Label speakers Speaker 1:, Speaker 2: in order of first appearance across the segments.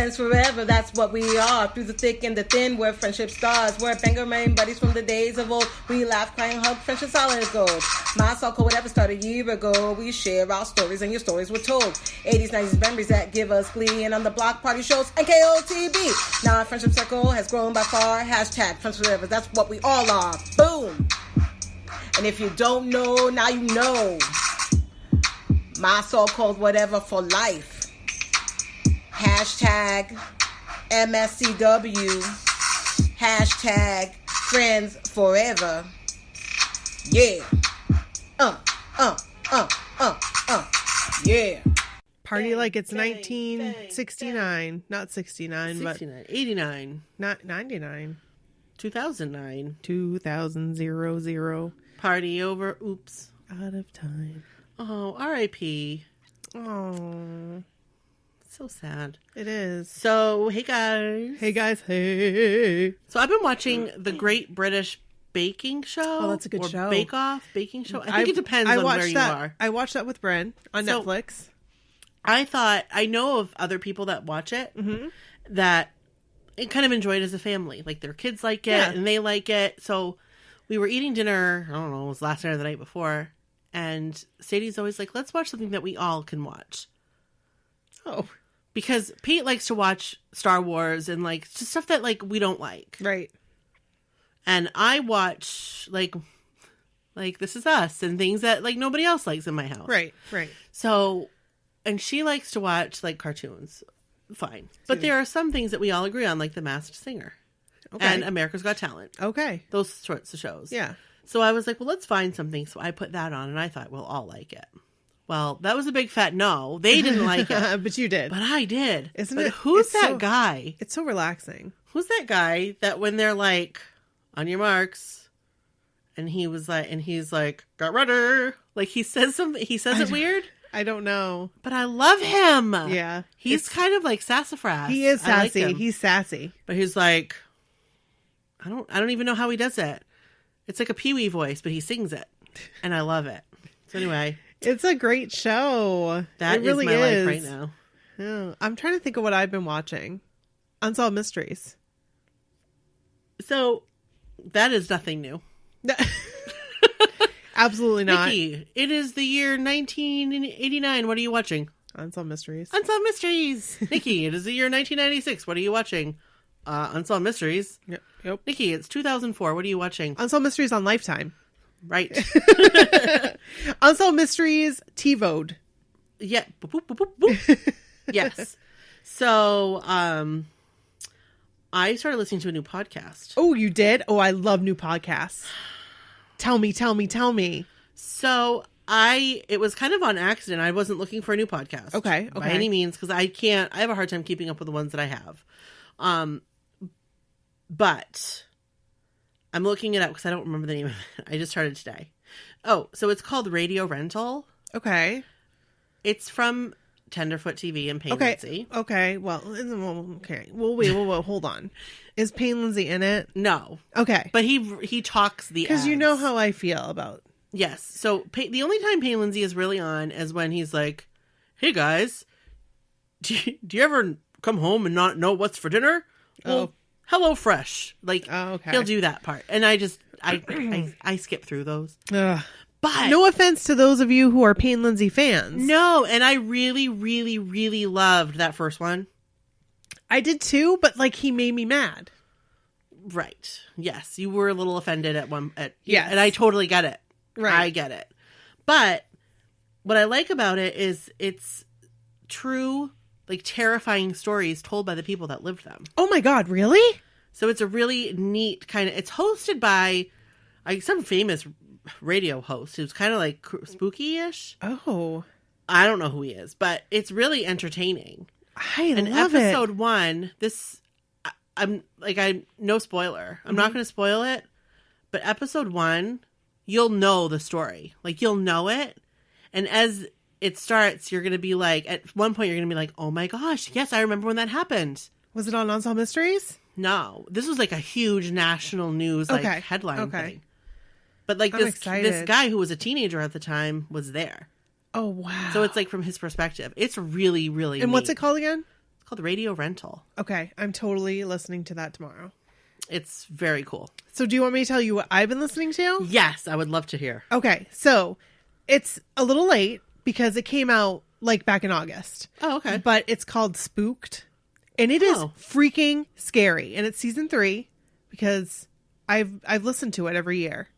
Speaker 1: Friends forever, that's what we are. Through the thick and the thin, we're friendship stars. We're banger main buddies from the days of old. We laugh, cry, and hug, friendship solid as gold. My soul code whatever started a year ago. We share our stories and your stories were told. 80s, 90s memories that give us glee. And on the block party shows, NKOTB. Now our friendship circle has grown by far. Hashtag friends forever, that's what we all are. Boom. And if you don't know, now you know. My soul code whatever for life. Hashtag MSCW. Hashtag friends forever. Yeah. Yeah.
Speaker 2: Party like it's 1969. Not 69,
Speaker 3: 69, 89.
Speaker 2: Not 99.
Speaker 3: 2009.
Speaker 2: 2000.
Speaker 3: Party over. Oops.
Speaker 2: Out of time.
Speaker 3: Oh, R.I.P.
Speaker 2: Oh.
Speaker 3: So sad.
Speaker 2: It is.
Speaker 3: So, hey guys.
Speaker 2: Hey guys, hey.
Speaker 3: So I've been watching the Great British Baking Show.
Speaker 2: Oh, that's a good show.
Speaker 3: Bake Off, Baking Show. I think it depends on where you are.
Speaker 2: I watched that with Bren on Netflix.
Speaker 3: I thought, I know of other people that watch it that it kind of enjoy it as a family. Like their kids like it and they like it. So we were eating dinner, I don't know, it was last night or the night before. And Sadie's always like, let's watch something that we all can watch.
Speaker 2: Oh.
Speaker 3: Because Pete likes to watch Star Wars and like just stuff that like we don't like.
Speaker 2: Right.
Speaker 3: And I watch like This Is Us and things that like nobody else likes in my house.
Speaker 2: Right.
Speaker 3: So, and she likes to watch like cartoons. Fine. But there are some things that we all agree on, like The Masked Singer. Okay. And America's Got Talent.
Speaker 2: Okay.
Speaker 3: Those sorts of shows.
Speaker 2: Yeah.
Speaker 3: So I was like, well, let's find something. So I put that on and I thought, we'll all like it. Well, that was a big fat no. They didn't like it.
Speaker 2: But you did.
Speaker 3: But I did.
Speaker 2: Isn't it?
Speaker 3: Who's that guy?
Speaker 2: It's so relaxing.
Speaker 3: Who's that guy that when they're like, on your marks, and he's like, got ready. Like he says something, he says it weird.
Speaker 2: I don't know.
Speaker 3: But I love him.
Speaker 2: Yeah.
Speaker 3: He's kind of like sassafras.
Speaker 2: He is sassy.
Speaker 3: Like
Speaker 2: he's sassy.
Speaker 3: But he's like, I don't even know how he does it. It's like a Pee-wee voice, but he sings it. And I love it. So anyway.
Speaker 2: It's a great show.
Speaker 3: That
Speaker 2: it really
Speaker 3: is my
Speaker 2: is.
Speaker 3: life right now.
Speaker 2: Yeah. I'm trying to think of what I've been watching. Unsolved Mysteries.
Speaker 3: So that is nothing new.
Speaker 2: Absolutely not.
Speaker 3: Nikki, it is the year 1989. What are you watching?
Speaker 2: Unsolved Mysteries.
Speaker 3: Unsolved Mysteries. Nikki, it is the year 1996. What are you watching? Unsolved Mysteries.
Speaker 2: Yep.
Speaker 3: Nikki, it's 2004. What are you watching?
Speaker 2: Unsolved Mysteries on Lifetime.
Speaker 3: Right.
Speaker 2: Unsolved Mysteries TiVo'd.
Speaker 3: Yeah. Boop, boop, boop, boop. Yes. So, I started listening to a new podcast.
Speaker 2: Oh, you did? Oh, I love new podcasts. Tell me.
Speaker 3: So, it was kind of on accident. I wasn't looking for a new podcast.
Speaker 2: Okay.
Speaker 3: By any means, because I have a hard time keeping up with the ones that I have. But I'm looking it up because I don't remember the name of it. I just started today. Oh, so it's called Radio Rental.
Speaker 2: Okay.
Speaker 3: It's from Tenderfoot TV and Payne Lindsay.
Speaker 2: Okay. Well, okay. Well, wait. Hold on. Is Payne Lindsay in it?
Speaker 3: No.
Speaker 2: Okay.
Speaker 3: But he talks the
Speaker 2: because you know how I feel about.
Speaker 3: Yes. So the only time Payne Lindsay is really on is when he's like, "Hey guys, do you ever come home and not know what's for dinner?" Well, Hello Fresh. Like,
Speaker 2: okay.
Speaker 3: He'll do that part, and I skip through those.
Speaker 2: Ugh.
Speaker 3: But
Speaker 2: no offense to those of you who are Payne Lindsay fans.
Speaker 3: No, and I really, really, really loved that first one.
Speaker 2: I did too, but like he made me mad.
Speaker 3: Right. Yes, you were a little offended
Speaker 2: yes,
Speaker 3: and I totally get it.
Speaker 2: Right.
Speaker 3: I get it. But what I like about it is it's true, like terrifying stories told by the people that lived them.
Speaker 2: Oh my God, really?
Speaker 3: So it's a really neat kind of, it's hosted by some famous radio host who's kind of like spooky-ish.
Speaker 2: Oh.
Speaker 3: I don't know who he is, but it's really entertaining.
Speaker 2: I love it.
Speaker 3: Episode 1, no spoiler. I'm not going to spoil it, but episode 1, you'll know the story. Like, you'll know it. And as it starts, you're going to be like, at one point, you're going to be like, oh my gosh, yes, I remember when that happened.
Speaker 2: Was it on Unsolved Mysteries?
Speaker 3: No. This was like a huge national news headline thing. But like this guy who was a teenager at the time was there.
Speaker 2: Oh, wow.
Speaker 3: So it's like from his perspective. It's really, really
Speaker 2: And
Speaker 3: neat.
Speaker 2: what's it called again?
Speaker 3: It's called Radio Rental.
Speaker 2: Okay, I'm totally listening to that tomorrow.
Speaker 3: It's very cool.
Speaker 2: So do you want me to tell you what I've been listening to?
Speaker 3: Yes, I would love to hear.
Speaker 2: Okay, so it's a little late because it came out like back in August.
Speaker 3: Oh, okay.
Speaker 2: But it's called Spooked. And it is freaking scary. And it's season 3 because I've listened to it every year.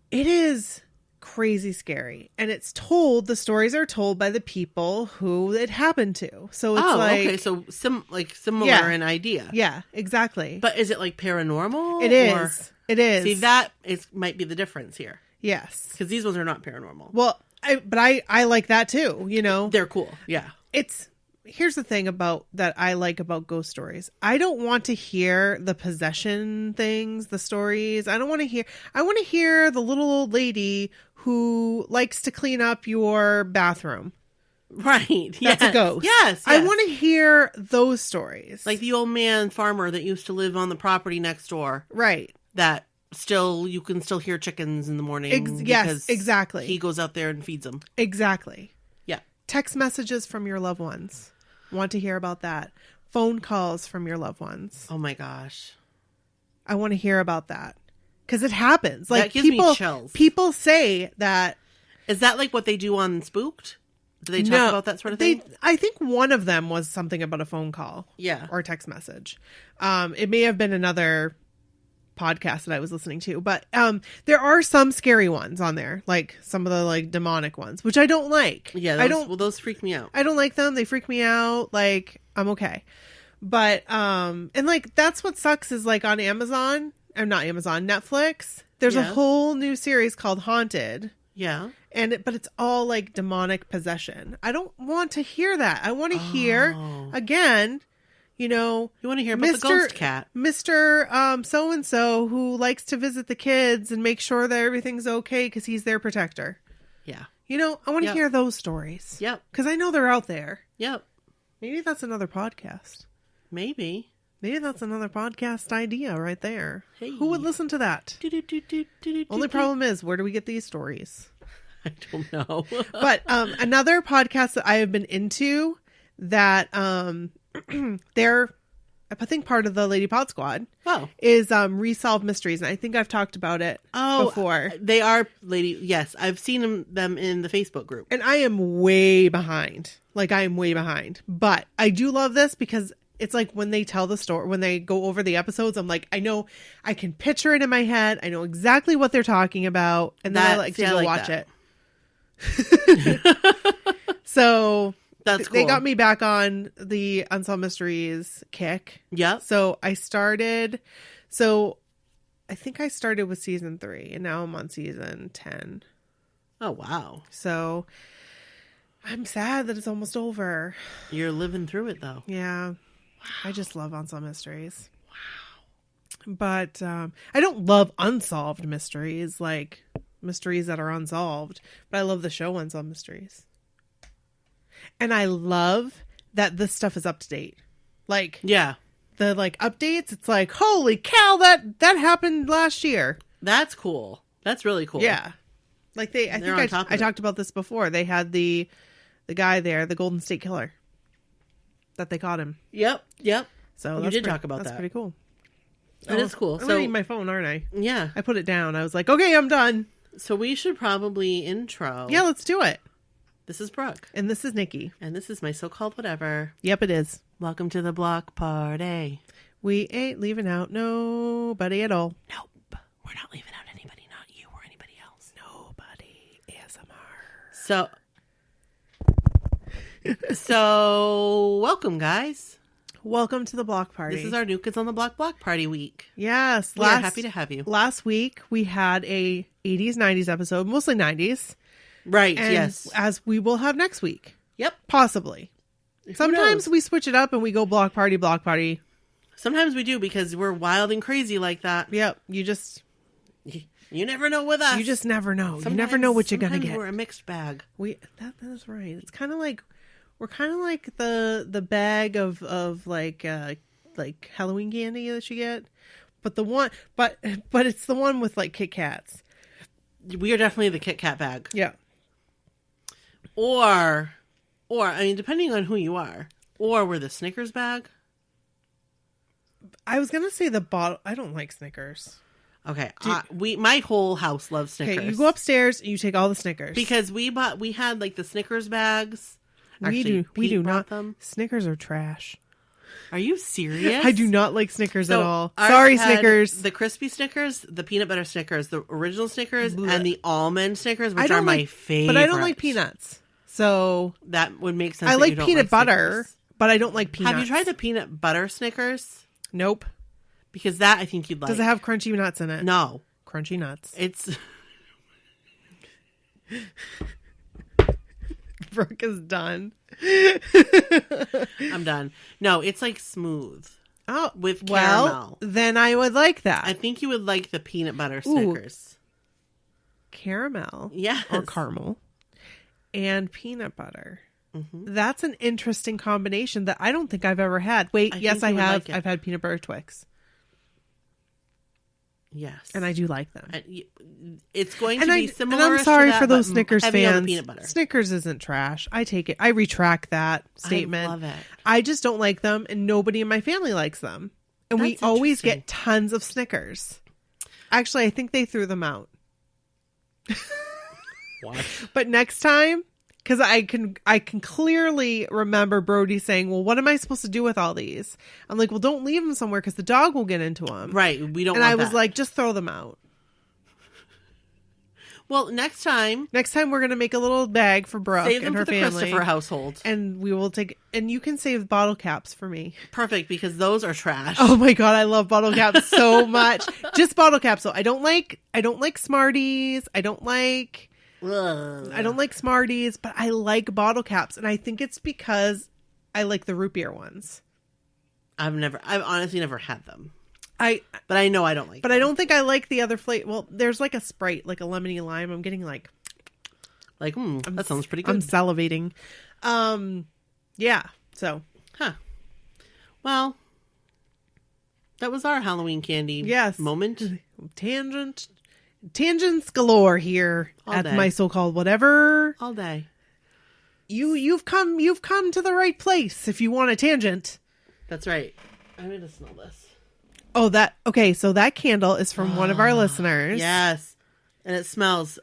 Speaker 2: It is crazy scary. And it's the stories are told by the people who it happened to. So it's
Speaker 3: okay. So similar in idea.
Speaker 2: Yeah, exactly.
Speaker 3: But is it like paranormal?
Speaker 2: It is. It is.
Speaker 3: See, that might be the difference here.
Speaker 2: Yes.
Speaker 3: Because these ones are not paranormal.
Speaker 2: Well, I like that too, you know.
Speaker 3: They're cool. Yeah.
Speaker 2: Here's the thing that I like about ghost stories. I don't want to hear the possession things, the stories. I want to hear the little old lady who likes to clean up your bathroom.
Speaker 3: Right.
Speaker 2: That's a ghost.
Speaker 3: Yes.
Speaker 2: I want to hear those stories.
Speaker 3: Like the old man farmer that used to live on the property next door.
Speaker 2: Right.
Speaker 3: That you can still hear chickens in the morning.
Speaker 2: Yes, exactly.
Speaker 3: He goes out there and feeds them.
Speaker 2: Exactly.
Speaker 3: Yeah.
Speaker 2: Text messages from your loved ones. Want to hear about that. Phone calls from your loved ones.
Speaker 3: Oh my gosh.
Speaker 2: I want to hear about that. Because it happens. Like
Speaker 3: that gives me chills.
Speaker 2: People say that.
Speaker 3: Is that like what they do on Spooked? Do they talk about that sort of thing?
Speaker 2: I think one of them was something about a phone call.
Speaker 3: Yeah.
Speaker 2: Or a text message. It may have been another podcast that I was listening to, but there are some scary ones on there, like some of the like demonic ones, which I don't like.
Speaker 3: Yeah, those freak me out.
Speaker 2: I don't like them. They freak me out. Like, I'm okay. But and like that's what sucks is like on Amazon, or not Amazon, Netflix, there's a whole new series called Haunted.
Speaker 3: Yeah.
Speaker 2: But it's all like demonic possession. I don't want to hear that. I want to hear again, you know,
Speaker 3: you want to hear about the ghost cat.
Speaker 2: Mr. So-and-so who likes to visit the kids and make sure that everything's okay because he's their protector.
Speaker 3: Yeah.
Speaker 2: You know, I want to hear those stories.
Speaker 3: Yep.
Speaker 2: Because I know they're out there.
Speaker 3: Yep.
Speaker 2: Maybe that's another podcast.
Speaker 3: Maybe
Speaker 2: that's another podcast idea right there.
Speaker 3: Hey.
Speaker 2: Who would listen to that? Only problem is, where do we get these stories?
Speaker 3: I don't know.
Speaker 2: But another podcast that I have been into that they're, I think, part of the Lady Pod Squad.
Speaker 3: Oh.
Speaker 2: Is Resolve Mysteries. And I think I've talked about it before.
Speaker 3: They are yes. I've seen them in the Facebook group.
Speaker 2: And I am way behind. Like, I am way behind. But I do love this because it's like when they tell the story, when they go over the episodes, I'm like, I know, I can picture it in my head. I know exactly what they're talking about. And then I like to go watch it. So
Speaker 3: that's cool.
Speaker 2: They got me back on the Unsolved Mysteries kick.
Speaker 3: Yeah.
Speaker 2: So I think I started with season 3 and now I'm on season 10.
Speaker 3: Oh, wow.
Speaker 2: So I'm sad that it's almost over.
Speaker 3: You're living through it though.
Speaker 2: Yeah. Wow. I just love Unsolved Mysteries. Wow. But I don't love unsolved mysteries, like mysteries that are unsolved, but I love the show Unsolved Mysteries. And I love that this stuff is up to date. Like, yeah, the like updates, it's like, holy cow, that happened last year.
Speaker 3: That's cool. That's really cool.
Speaker 2: Yeah. Like I talked about this before. They had the guy there, the Golden State Killer, that they caught him.
Speaker 3: Yep.
Speaker 2: So
Speaker 3: you did talk about that.
Speaker 2: That's pretty cool.
Speaker 3: That is cool.
Speaker 2: I'm reading my phone, aren't I?
Speaker 3: Yeah.
Speaker 2: I put it down. I was like, okay, I'm done.
Speaker 3: So we should probably intro.
Speaker 2: Yeah, let's do it.
Speaker 3: This is Brooke.
Speaker 2: And this is Nikki.
Speaker 3: And this is my so-called whatever.
Speaker 2: Yep, it is.
Speaker 3: Welcome to the block party.
Speaker 2: We ain't leaving out nobody at all.
Speaker 3: Nope. We're not leaving out anybody, not you or anybody else.
Speaker 2: Nobody. ASMR.
Speaker 3: So welcome, guys.
Speaker 2: Welcome to the block party.
Speaker 3: This is our New Kids on the Block party week.
Speaker 2: Yes.
Speaker 3: We're happy to have you.
Speaker 2: Last week, we had a 80s, 90s episode, mostly 90s.
Speaker 3: Right,
Speaker 2: and
Speaker 3: yes.
Speaker 2: As we will have next week.
Speaker 3: Yep.
Speaker 2: Possibly. Sometimes we switch it up and we go block party.
Speaker 3: Sometimes we do because we're wild and crazy like that.
Speaker 2: Yep.
Speaker 3: You never know with us.
Speaker 2: You just never know. You never know what you're going to get.
Speaker 3: We're a mixed bag.
Speaker 2: That is right. It's kind of like, we're kind of like the bag of like Halloween candy that you get. But it's the one with like Kit Kats.
Speaker 3: We are definitely the Kit Kat bag.
Speaker 2: Yeah.
Speaker 3: Or I mean, depending on who you are. Or with a Snickers bag.
Speaker 2: I was gonna say the bottle. I don't like Snickers.
Speaker 3: Okay, my whole house loves Snickers.
Speaker 2: Okay, you go upstairs and you take all the Snickers
Speaker 3: because we had like the Snickers bags.
Speaker 2: We do not.
Speaker 3: Them.
Speaker 2: Snickers are trash.
Speaker 3: Are you serious?
Speaker 2: I do not like Snickers at all. Sorry, Snickers.
Speaker 3: The crispy Snickers, the peanut butter Snickers, the original Snickers, and the almond Snickers, which are my favorite.
Speaker 2: But I don't like peanuts. So
Speaker 3: that would make sense.
Speaker 2: I like peanut butter, but I don't like peanuts.
Speaker 3: Have you tried the peanut butter Snickers?
Speaker 2: Nope.
Speaker 3: Because that I think you'd like.
Speaker 2: Does it have crunchy nuts in it?
Speaker 3: No.
Speaker 2: Crunchy nuts.
Speaker 3: It's...
Speaker 2: Brooke is done.
Speaker 3: I'm done. No, it's like smooth.
Speaker 2: Oh,
Speaker 3: with caramel.
Speaker 2: Well, then I would like that.
Speaker 3: I think you would like the peanut butter Snickers.
Speaker 2: Caramel.
Speaker 3: Yes.
Speaker 2: Or caramel. And peanut butter. Mm-hmm. That's an interesting combination that I don't think I've ever had. Wait, yes, I have. I've had peanut butter Twix.
Speaker 3: Yes.
Speaker 2: And I do like them.
Speaker 3: It's going to be similar.
Speaker 2: And I'm sorry
Speaker 3: to that,
Speaker 2: for those Snickers fans.
Speaker 3: Peanut butter.
Speaker 2: Snickers isn't trash. I take it. I retract that statement.
Speaker 3: I love it.
Speaker 2: I just don't like them, and nobody in my family likes them. And we always get tons of Snickers. Actually, I think they threw them out.
Speaker 3: What?
Speaker 2: But next time, because I can clearly remember Brody saying, well, what am I supposed to do with all these? I'm like, well, don't leave them somewhere because the dog will get into them.
Speaker 3: Right. We don't
Speaker 2: and
Speaker 3: want
Speaker 2: I was
Speaker 3: that.
Speaker 2: like, just throw them out.
Speaker 3: Well, next time
Speaker 2: we're going to make a little bag for Brooke
Speaker 3: save them
Speaker 2: and her
Speaker 3: for the
Speaker 2: family.
Speaker 3: Christopher household.
Speaker 2: And we will take, and you can save bottle caps for me.
Speaker 3: Perfect, because those are trash.
Speaker 2: Oh my God, I love bottle caps so much. Just bottle caps. So I don't like Smarties. I don't like Smarties, but I like bottle caps. And I think it's because I like the root beer ones.
Speaker 3: I've honestly never had them.
Speaker 2: But
Speaker 3: I know I don't like them.
Speaker 2: I don't think I like the other flavor. Well, there's like a Sprite, like a lemony lime. I'm getting like,
Speaker 3: that sounds pretty good.
Speaker 2: I'm salivating. Yeah. So.
Speaker 3: Huh. Well, that was our Halloween candy moment.
Speaker 2: Tangents galore here at my so-called whatever.
Speaker 3: All day.
Speaker 2: You've come to the right place if you want a tangent.
Speaker 3: That's right. I'm going to smell this.
Speaker 2: Oh, so that candle is from one of our listeners.
Speaker 3: Yes. And it smells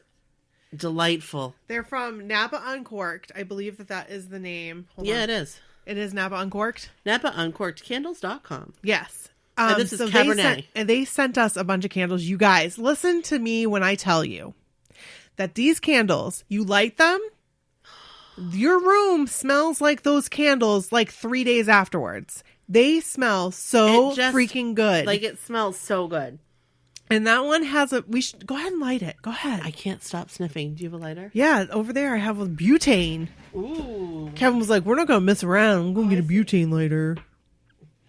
Speaker 3: delightful.
Speaker 2: They're from Napa Uncorked. I believe that is the name. Hold on.
Speaker 3: It is.
Speaker 2: It is Napa Uncorked?
Speaker 3: NapaUncorkedCandles.com.
Speaker 2: Yes.
Speaker 3: And this is Cabernet.
Speaker 2: They sent us a bunch of candles. You guys, listen to me when I tell you that these candles, you light them, your room smells like those candles like 3 days afterwards. They smell so freaking good.
Speaker 3: Like, it smells so good.
Speaker 2: And that one has we should go ahead and light it. Go ahead.
Speaker 3: I can't stop sniffing. Do you have a lighter?
Speaker 2: Yeah, over there I have a butane.
Speaker 3: Ooh.
Speaker 2: Kevin was like, we're not going to mess around. I'm going to get a butane lighter.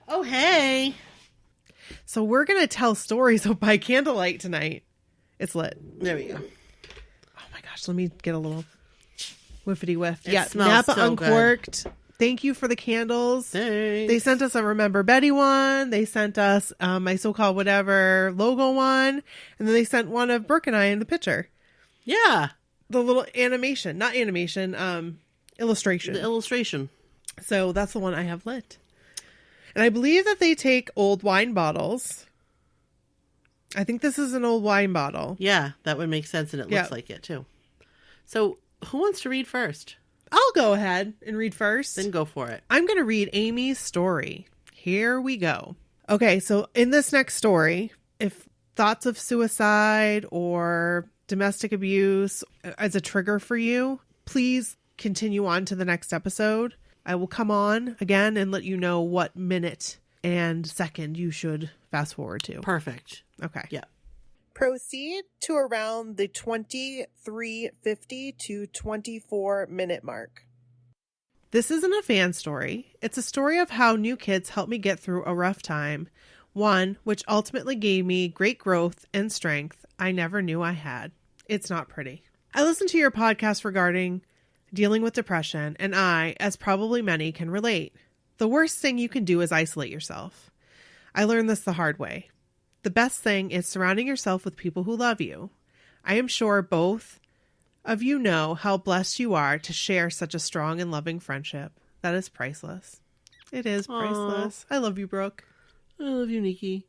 Speaker 3: Oh, hey.
Speaker 2: So we're going to tell stories by candlelight tonight. It's lit.
Speaker 3: There we go.
Speaker 2: Oh my gosh, let me get a little whiffity whiff.
Speaker 3: It smells
Speaker 2: Napa
Speaker 3: so
Speaker 2: Uncorked.
Speaker 3: Good.
Speaker 2: Thank you for the candles.
Speaker 3: Thanks.
Speaker 2: They sent us a Remember Betty one. They sent us my so-called whatever logo one. And then they sent one of Brooke and I in the picture.
Speaker 3: Yeah.
Speaker 2: The little illustration.
Speaker 3: The illustration.
Speaker 2: So that's the one I have lit. And I believe that they take old wine bottles. I think this is an old wine bottle.
Speaker 3: Yeah, that would make sense, and it looks like it, too. So, who wants to read first?
Speaker 2: I'll go ahead and read first.
Speaker 3: Then go for it.
Speaker 2: I'm going to read Amy's story. Here we go. Okay, so in this next story, if thoughts of suicide or domestic abuse as a trigger for you, please continue on to the next episode. I will come on again and let you know what minute and second you should fast forward to.
Speaker 3: Perfect.
Speaker 2: Okay.
Speaker 3: Yeah.
Speaker 2: Proceed to around the 23:50 to 24 minute mark. This isn't a fan story. It's a story of how new kids helped me get through a rough time, one which ultimately gave me great growth and strength I never knew I had. It's not pretty. I listened to your podcast regarding dealing with depression, and I, as probably many, can relate. The worst thing you can do is isolate yourself. I learned this the hard way. The best thing is surrounding yourself with people who love you. I am sure both of you know how blessed you are to share such a strong and loving friendship. That is priceless. It is priceless. I love you, Brooke.
Speaker 3: I love you, Nikki.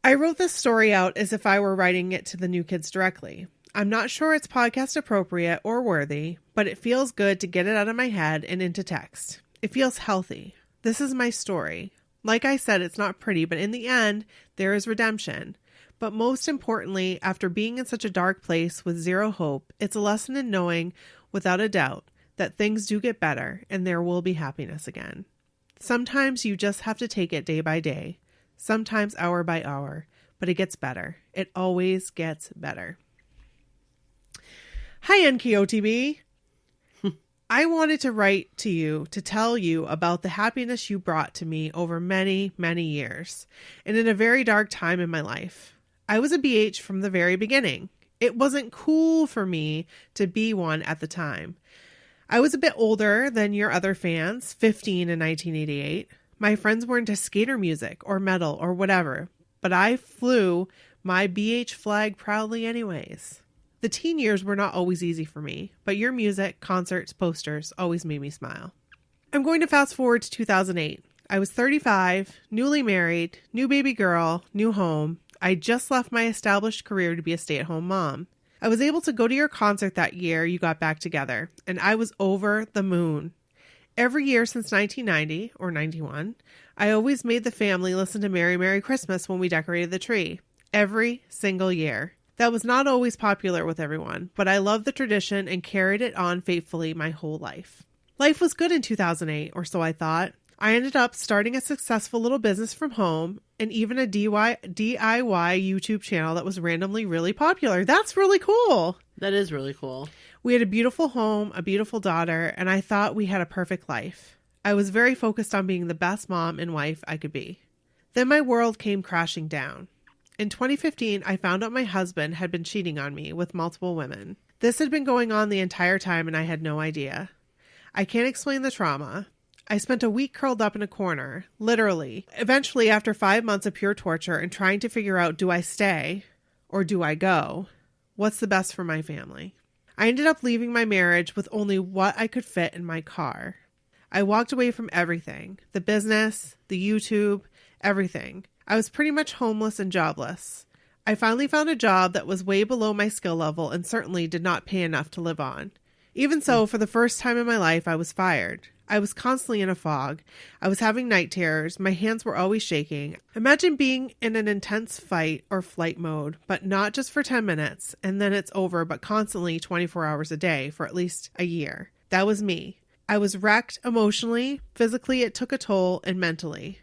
Speaker 2: I wrote this story out as if I were writing it to the new kids directly. I'm not sure it's podcast appropriate or worthy, but it feels good to get it out of my head and into text. It feels healthy. This is my story. Like I said, it's not pretty, but in the end, there is redemption. But most importantly, after being in such a dark place with zero hope, it's a lesson in knowing, without a doubt, that things do get better and there will be happiness again. Sometimes you just have to take it day by day, sometimes hour by hour, but it gets better. It always gets better. Hi, NKOTB. I wanted to write to you to tell you about the happiness you brought to me over many, many years, and in a very dark time in my life. I was a BH from the very beginning. It wasn't cool for me to be one at the time. I was a bit older than your other fans, 15 in 1988. My friends were into skater music or metal or whatever, but I flew my BH flag proudly anyways. The teen years were not always easy for me, but your music, concerts, posters always made me smile. I'm going to fast forward to 2008. I was 35, newly married, new baby girl, new home. I just left my established career to be a stay-at-home mom. I was able to go to your concert that year you got back together, and I was over the moon. Every year since 1990, or 91, I always made the family listen to Merry Merry Christmas when we decorated the tree. Every single year. That was not always popular with everyone, but I loved the tradition and carried it on faithfully my whole life. Life was good in 2008, or so I thought. I ended up starting a successful little business from home and even a DIY YouTube channel that was randomly really popular. That's really cool.
Speaker 3: That is really cool.
Speaker 2: We had a beautiful home, a beautiful daughter, and I thought we had a perfect life. I was very focused on being the best mom and wife I could be. Then my world came crashing down. In 2015, I found out my husband had been cheating on me with multiple women. This had been going on the entire time and I had no idea. I can't explain the trauma. I spent a week curled up in a corner, literally. Eventually, after 5 months of pure torture and trying to figure out, do I stay or do I go? What's the best for my family? I ended up leaving my marriage with only what I could fit in my car. I walked away from everything, the business, the YouTube, everything. I was pretty much homeless and jobless. I finally found a job that was way below my skill level and certainly did not pay enough to live on. Even so, for the first time in my life, I was fired. I was constantly in a fog. I was having night terrors. My hands were always shaking. Imagine being in an intense fight or flight mode, but not just for 10 minutes, and then it's over, but constantly 24 hours a day for at least a year. That was me. I was wrecked emotionally, physically it took a toll, and mentally.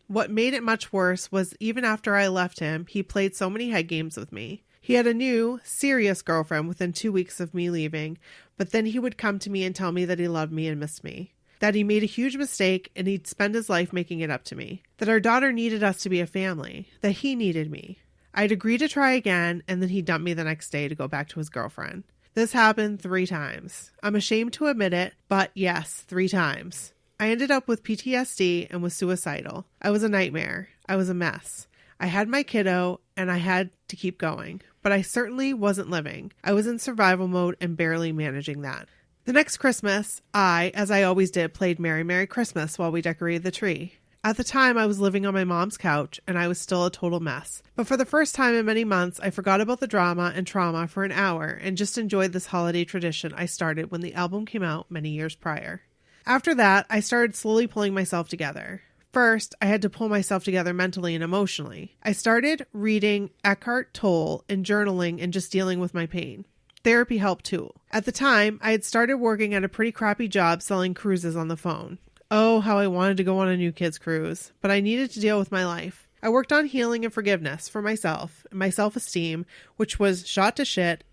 Speaker 2: What made it much worse was even after I left him, he played so many head games with me. He had a new, serious girlfriend within 2 weeks of me leaving, but then he would come to me and tell me that he loved me and missed me. That he made a huge mistake and he'd spend his life making it up to me. That our daughter needed us to be a family. That he needed me. I'd agree to try again, and then he dumped me the next day to go back to his girlfriend. This happened 3 times. I'm ashamed to admit it, but yes, 3 times. I ended up with PTSD and was suicidal. I was a nightmare. I was a mess. I had my kiddo and I had to keep going, but I certainly wasn't living. I was in survival mode and barely managing that. The next Christmas, I, as I always did, played Merry Merry Christmas while we decorated the tree. At the time, I was living on my mom's couch and I was still a total mess. But for the first time in many months, I forgot about the drama and trauma for an hour and just enjoyed this holiday tradition I started when the album came out many years prior. After that, I started slowly pulling myself together. First, I had to pull myself together mentally and emotionally. I started reading Eckhart Tolle and journaling and just dealing with my pain. Therapy helped too. At the time, I had started working at a pretty crappy job selling cruises on the phone. Oh, how I wanted to go on a new kids cruise, but I needed to deal with my life. I worked on healing and forgiveness for myself and my self-esteem, which was shot to shit,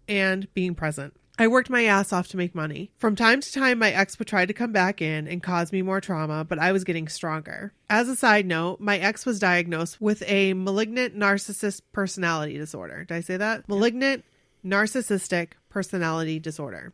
Speaker 2: and being present. I worked my ass off to make money. From time to time, my ex would try to come back in and cause me more trauma, but I was getting stronger. As a side note, my ex was diagnosed with a malignant narcissist personality disorder. Did I say that? Malignant narcissistic personality disorder.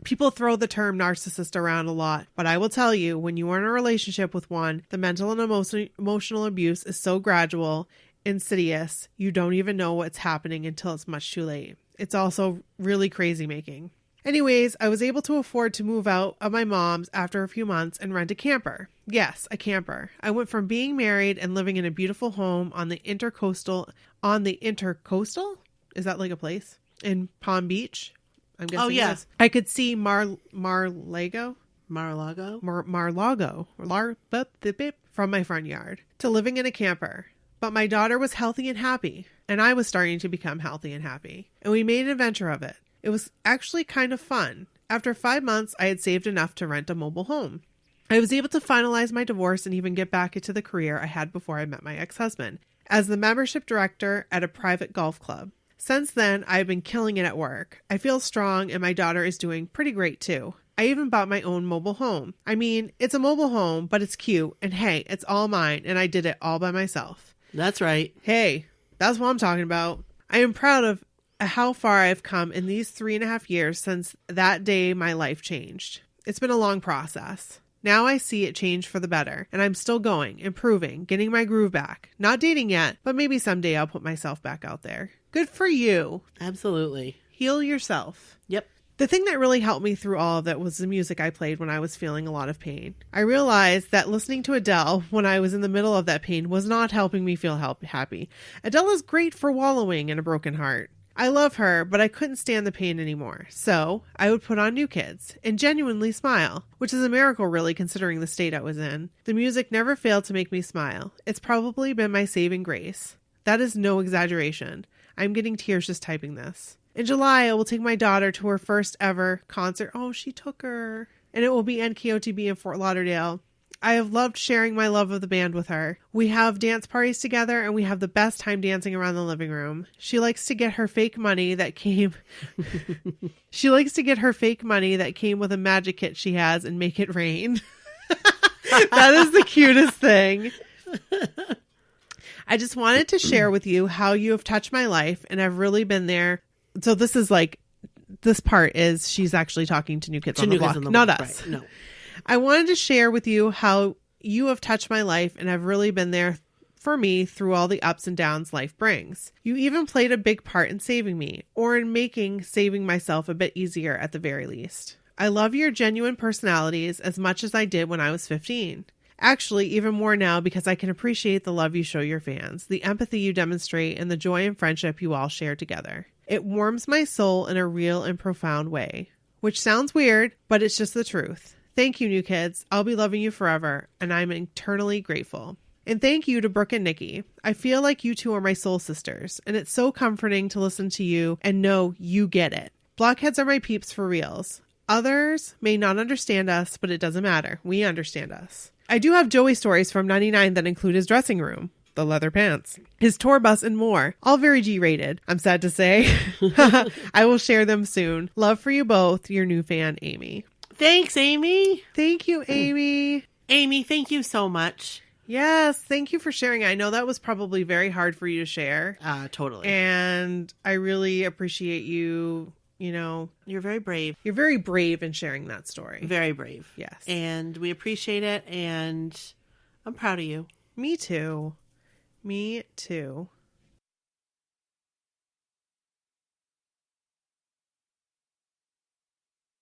Speaker 2: People throw the term narcissist around a lot, but I will tell you, when you are in a relationship with one, the mental and emotional abuse is so gradual, insidious, you don't even know what's happening until it's much too late. It's also really crazy making. Anyways, I was able to afford to move out of my mom's after a few months and rent a camper. Yes, a camper. I went from being married and living in a beautiful home on the intercoastal. Is that like a place? In Palm Beach? I'm guessing.
Speaker 3: Oh, yeah.
Speaker 2: Yes. I could see Mar-Lago from my front yard to living in a camper. But my daughter was healthy and happy, and I was starting to become healthy and happy. And we made an adventure of it. It was actually kind of fun. After 5 months, I had saved enough to rent a mobile home. I was able to finalize my divorce and even get back into the career I had before I met my ex-husband, as the membership director at a private golf club. Since then, I've been killing it at work. I feel strong, and my daughter is doing pretty great too. I even bought my own mobile home. I mean, it's a mobile home, but it's cute, and hey, it's all mine, and I did it all by myself.
Speaker 3: That's right.
Speaker 2: Hey, that's what I'm talking about. I am proud of how far I've come in these 3.5 years since that day my life changed. It's been a long process. Now I see it change for the better, and I'm still going, improving, getting my groove back. Not dating yet, but maybe someday I'll put myself back out there. Good for you.
Speaker 3: Absolutely.
Speaker 2: Heal yourself.
Speaker 3: Yep.
Speaker 2: The thing that really helped me through all of that was the music I played when I was feeling a lot of pain. I realized that listening to Adele when I was in the middle of that pain was not helping me feel happy. Adele is great for wallowing in a broken heart. I love her, but I couldn't stand the pain anymore. So I would put on New Kids and genuinely smile, which is a miracle really considering the state I was in. The music never failed to make me smile. It's probably been my saving grace. That is no exaggeration. I'm getting tears just typing this. In July, I will take my daughter to her first ever concert. Oh, she took her. And it will be NKOTB in Fort Lauderdale. I have loved sharing my love of the band with her. We have dance parties together, and we have the best time dancing around the living room. She likes to get her fake money that came... She likes to get her fake money that came with a magic kit she has and make it rain. That is the cutest thing. I just wanted to share with you how you have touched my life, and I've really been there. So this is like... This part is she's actually talking to New Kids on the Block, not us.
Speaker 3: Right. No.
Speaker 2: I wanted to share with you how you have touched my life and have really been there for me through all the ups and downs life brings. You even played a big part in saving me, or in making saving myself a bit easier at the very least. I love your genuine personalities as much as I did when I was 15. Actually, even more now because I can appreciate the love you show your fans, the empathy you demonstrate, and the joy and friendship you all share together. It warms my soul in a real and profound way, which sounds weird, but it's just the truth. Thank you, New Kids. I'll be loving you forever, and I'm eternally grateful. And thank you to Brooke and Nikki. I feel like you two are my soul sisters, and it's so comforting to listen to you and know you get it. Blockheads are my peeps for reals. Others may not understand us, but it doesn't matter. We understand us. I do have Joey stories from 99 that include his dressing room, the leather pants, his tour bus, and more. All very G-rated, I'm sad to say. I will share them soon. Love for you both, your new fan, Amy.
Speaker 3: Thanks, Amy.
Speaker 2: Thank you, Amy.
Speaker 3: Amy, thank you so much.
Speaker 2: Yes, thank you for sharing. I know that was probably very hard for you to share.
Speaker 3: Totally.
Speaker 2: And I really appreciate you,
Speaker 3: You're very brave.
Speaker 2: You're very brave in sharing that story.
Speaker 3: Very brave.
Speaker 2: Yes.
Speaker 3: And we appreciate it, and I'm proud of you.
Speaker 2: Me too. Me too.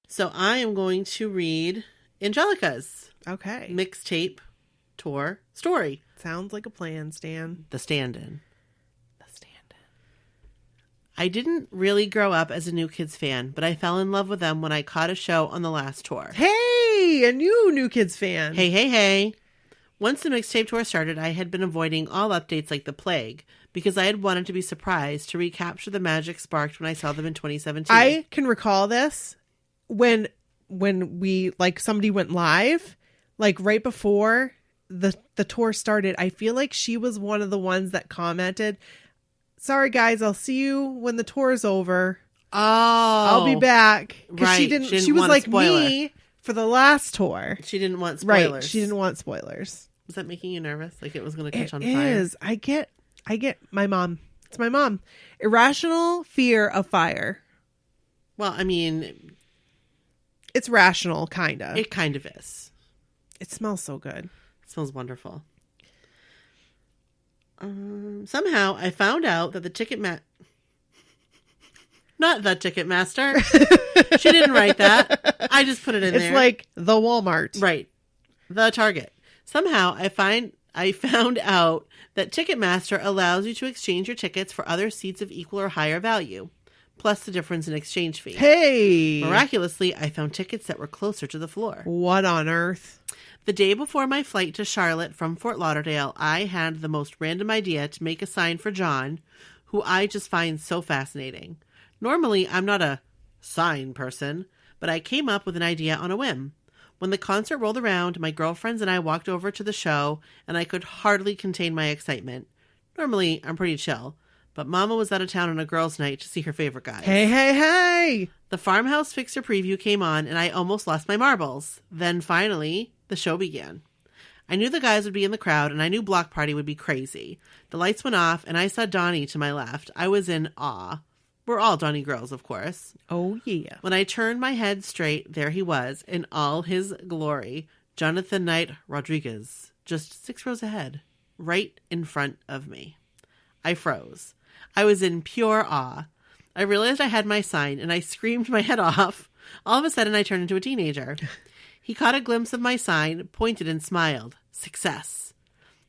Speaker 3: So I am going to read Angelica's
Speaker 2: Okay.
Speaker 3: mixtape tour story.
Speaker 2: Sounds like a plan, Stan.
Speaker 3: The Stand-In.
Speaker 2: The Stand-In.
Speaker 3: I didn't really grow up as a New Kids fan, but I fell in love with them when I caught a show on the last tour.
Speaker 2: Hey, a New Kids fan.
Speaker 3: Hey. Once the mixtape tour started, I had been avoiding all updates like the plague because I had wanted to be surprised to recapture the magic sparked when I saw them in 2017.
Speaker 2: I can recall this when we, somebody went live, right before the tour started. I feel like she was one of the ones that commented, "Sorry guys, I'll see you when the tour is over.
Speaker 3: Oh,
Speaker 2: I'll be back." Because
Speaker 3: right.
Speaker 2: she was like me for the last tour.
Speaker 3: She didn't want spoilers.
Speaker 2: Right. She didn't want spoilers.
Speaker 3: Was that making you nervous? Like it was going to catch on fire?
Speaker 2: It is. I get my mom. It's my mom. Irrational fear of fire.
Speaker 3: Well, I mean,
Speaker 2: it's rational, kind of.
Speaker 3: It kind of is.
Speaker 2: It smells so good.
Speaker 3: It smells wonderful. Somehow I found out that the Not the Ticketmaster. She didn't write that. I just put it in there.
Speaker 2: It's like the Walmart.
Speaker 3: Right. The Target. Somehow I found out that Ticketmaster allows you to exchange your tickets for other seats of equal or higher value, plus the difference in exchange fee.
Speaker 2: Hey!
Speaker 3: Miraculously, I found tickets that were closer to the floor.
Speaker 2: What on earth?
Speaker 3: The day before my flight to Charlotte from Fort Lauderdale, I had the most random idea to make a sign for John, who I just find so fascinating. Normally, I'm not a sign person, but I came up with an idea on a whim. When the concert rolled around, my girlfriends and I walked over to the show, and I could hardly contain my excitement. Normally, I'm pretty chill, but Mama was out of town on a girls' night to see her favorite guys.
Speaker 2: Hey!
Speaker 3: The Farmhouse Fixer preview came on, and I almost lost my marbles. Then, finally, the show began. I knew the guys would be in the crowd, and I knew Block Party would be crazy. The lights went off, and I saw Donnie to my left. I was in awe. We're all Donnie girls, of course.
Speaker 2: Oh, yeah.
Speaker 3: When I turned my head straight, there he was, in all his glory. Jonathan Knight Rodriguez, just 6 rows ahead, right in front of me. I froze. I was in pure awe. I realized I had my sign, and I screamed my head off. All of a sudden, I turned into a teenager. He caught a glimpse of my sign, pointed, and smiled. Success.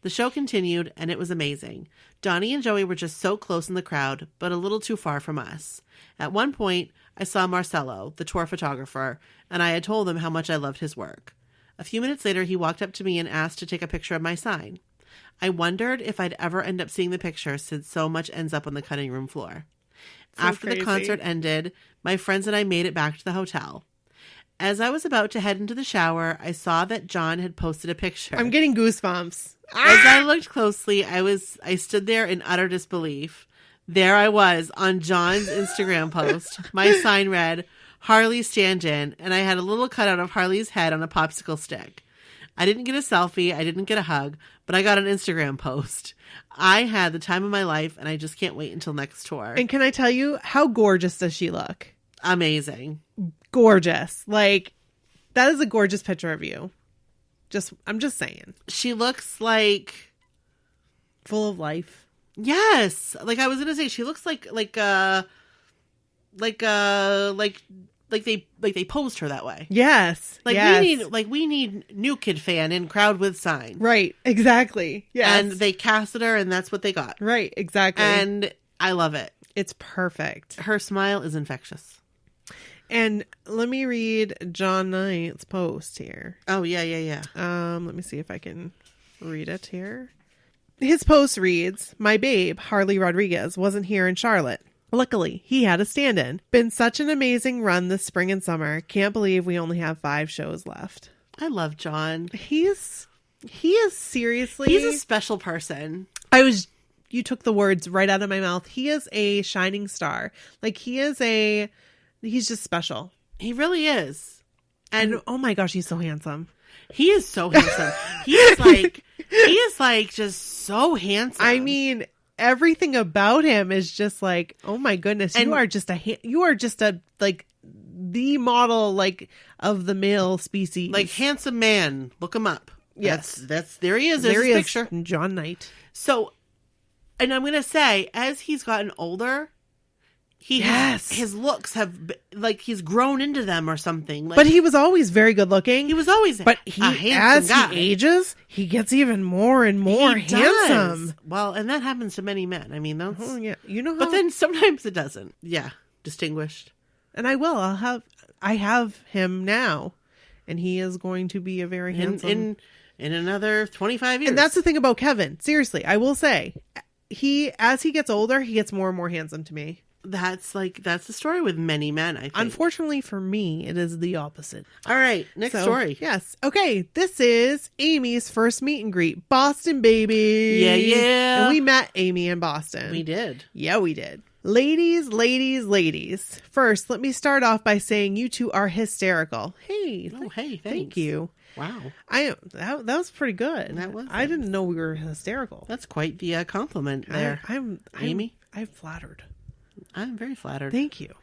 Speaker 3: The show continued, and it was amazing. Donnie and Joey were just so close in the crowd, but a little too far from us. At one point, I saw Marcelo, the tour photographer, and I had told him how much I loved his work. A few minutes later, he walked up to me and asked to take a picture of my sign. I wondered if I'd ever end up seeing the picture since so much ends up on the cutting room floor. After the concert ended, my friends and I made it back to the hotel. As I was about to head into the shower, I saw that John had posted a picture.
Speaker 2: I'm getting goosebumps.
Speaker 3: As I looked closely, I stood there in utter disbelief. There I was on John's Instagram post. My sign read, Harley stand-in, and I had a little cutout of Harley's head on a popsicle stick. I didn't get a selfie, I didn't get a hug, but I got an Instagram post. I had the time of my life, and I just can't wait until next tour.
Speaker 2: And can I tell you, how gorgeous does she look?
Speaker 3: Amazing.
Speaker 2: Gorgeous. Like, that is a gorgeous picture of you. I'm just saying.
Speaker 3: She looks like
Speaker 2: full of life.
Speaker 3: Yes. Like I was gonna say, she looks like they posed her that way.
Speaker 2: Yes.
Speaker 3: We need New Kid fan in crowd with sign.
Speaker 2: Right. Exactly. Yes.
Speaker 3: And they casted her, and that's what they got.
Speaker 2: Right. Exactly.
Speaker 3: And I love it.
Speaker 2: It's perfect.
Speaker 3: Her smile is infectious.
Speaker 2: And let me read John Knight's post here.
Speaker 3: Oh, yeah.
Speaker 2: Let me see if I can read it here. His post reads, My babe, Harley Rodriguez, wasn't here in Charlotte. Luckily, he had a stand-in. Been such an amazing run this spring and summer. Can't believe we only have 5 shows left.
Speaker 3: I love John.
Speaker 2: He is seriously...
Speaker 3: He's a special person.
Speaker 2: You took the words right out of my mouth. He is a shining star. Like, he's just special.
Speaker 3: He really is.
Speaker 2: And oh my gosh, he's so handsome.
Speaker 3: He is so handsome. he is like just so handsome.
Speaker 2: I mean, everything about him is just like, oh my goodness, and you are just a like the model like of the male species.
Speaker 3: Like handsome man. Look him up.
Speaker 2: Yes.
Speaker 3: That's there he is. There's his picture.
Speaker 2: John Knight.
Speaker 3: So, and I'm going to say, as he's gotten older, his looks have, like, he's grown into them or something. Like,
Speaker 2: but he was always very good looking.
Speaker 3: He was always
Speaker 2: a handsome guy. He ages, he gets even more and more handsome.
Speaker 3: Well, and that happens to many men. I mean, that's...
Speaker 2: Oh, yeah. You know how...
Speaker 3: But then sometimes it doesn't. Yeah. Distinguished.
Speaker 2: And I have him now. And he is going to be a very handsome...
Speaker 3: In another 25 years.
Speaker 2: And that's the thing about Kevin. Seriously, I will say, as he gets older, he gets more and more handsome to me.
Speaker 3: That's the story with many men, I think.
Speaker 2: Unfortunately for me, it is the opposite.
Speaker 3: All right, next story.
Speaker 2: Yes. Okay, this is Amy's first meet and greet. Boston, baby.
Speaker 3: Yeah.
Speaker 2: And we met Amy in Boston.
Speaker 3: We did.
Speaker 2: Yeah, we did. Ladies. First, let me start off by saying you two are hysterical. Hey.
Speaker 3: Oh, hey, thanks.
Speaker 2: Thank you.
Speaker 3: Wow.
Speaker 2: That was pretty good.
Speaker 3: That was.
Speaker 2: I didn't know we were hysterical.
Speaker 3: That's quite the compliment there.
Speaker 2: Amy? I'm flattered.
Speaker 3: I'm very flattered.
Speaker 2: Thank you.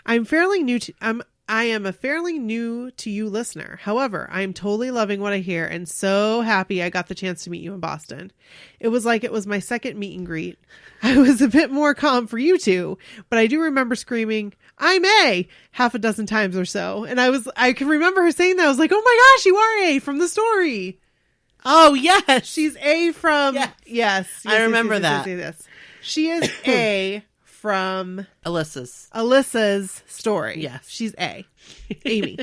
Speaker 2: I'm fairly new to I am a fairly new to you listener. However, I am totally loving what I hear and so happy I got the chance to meet you in Boston. It was like it was my second meet and greet. I was a bit more calm for you two, but I do remember screaming, "I'm A," half a dozen times or so. And I can remember her saying that. I was like, oh my gosh, you are A from the story.
Speaker 3: Oh, yes.
Speaker 2: She's A from, yes.
Speaker 3: I remember that.
Speaker 2: Yes. She is A from
Speaker 3: Alyssa's
Speaker 2: story.
Speaker 3: Yes.
Speaker 2: She's A. Amy.